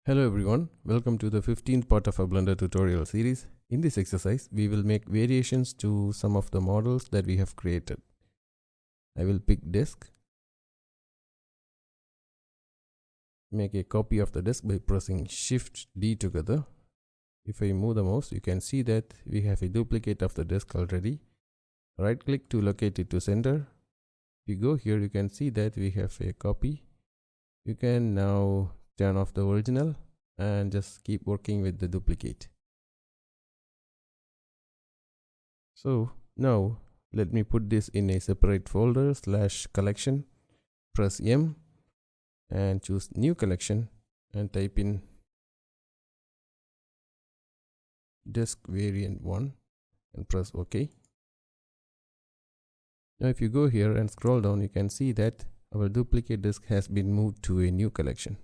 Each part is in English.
Hello everyone, welcome to the 15th part of our Blender tutorial series. In this exercise, we will make variations to some of the models that we have created. I will pick disk, make a copy of the disk by pressing Shift D together. If I move the mouse, you can see that we have a duplicate of the disk already. Right click to locate it to center. If you go here, you can see that we have a copy. You can now turn off the original and just keep working with the duplicate. So now let me put this in a separate folder / collection. Press M and choose new collection and type in disk variant 1 and press OK. Now if you go here and scroll down, you can see that our duplicate disk has been moved to a new collection.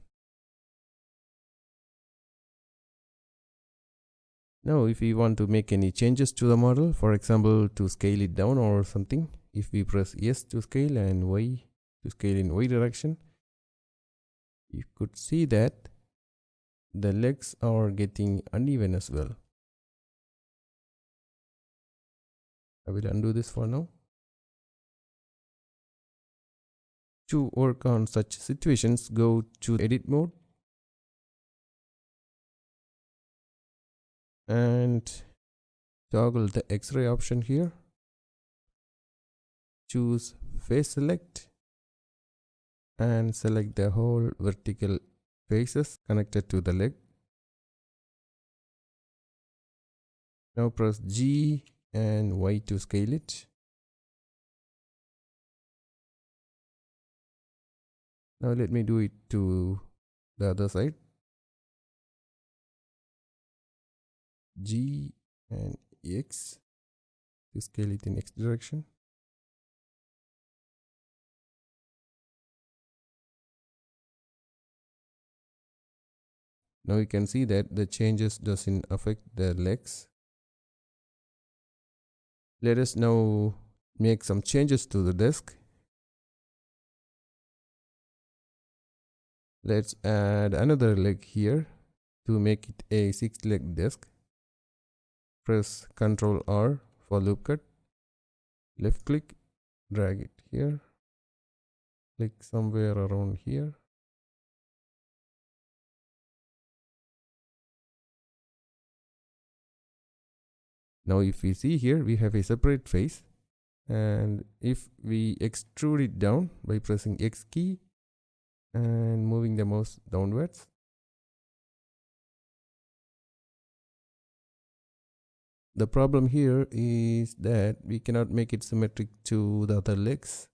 Now if we want to make any changes to the model, for example to scale it down or something, if we press S to scale and Y to scale in Y direction, you could see that the legs are getting uneven as well. I will undo this for now. To work on such situations, go to edit mode and toggle the X-ray option here. Choose face select and select the whole vertical faces connected to the leg. Now press G and Y to scale it. Now let me do it to the other side. G and X to scale it in X direction. Now you can see that the changes doesn't affect the legs. Let us now make some changes to the disk. Let's add another leg here to make it a 6-leg disk. Press Ctrl R for loop cut. Left click, drag it here. Click somewhere around here. Now if we see here, we have a separate face, and if we extrude it down by pressing X key and moving the mouse downwards, the problem here is that we cannot make it symmetric to the other legs.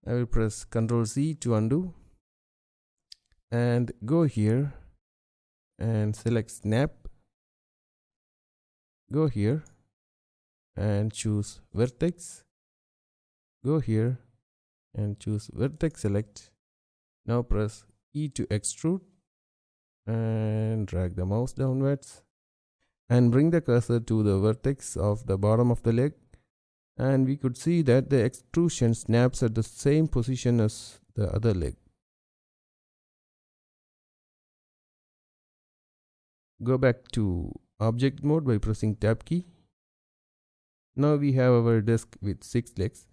I will press Ctrl C to undo and go here and select snap. Go here and choose Vertex. Go here and choose Vertex select. Now press E to extrude and drag the mouse downwards and bring the cursor to the vertex of the bottom of the leg, and we could see that the extrusion snaps at the same position as the other leg. Go back to object mode by pressing tab key. Now we have our disk with 6 legs.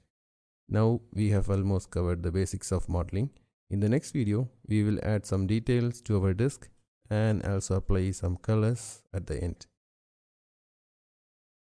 Now we have almost covered the basics of modeling. In the next video, we will add some details to our disk and also apply some colors at the end.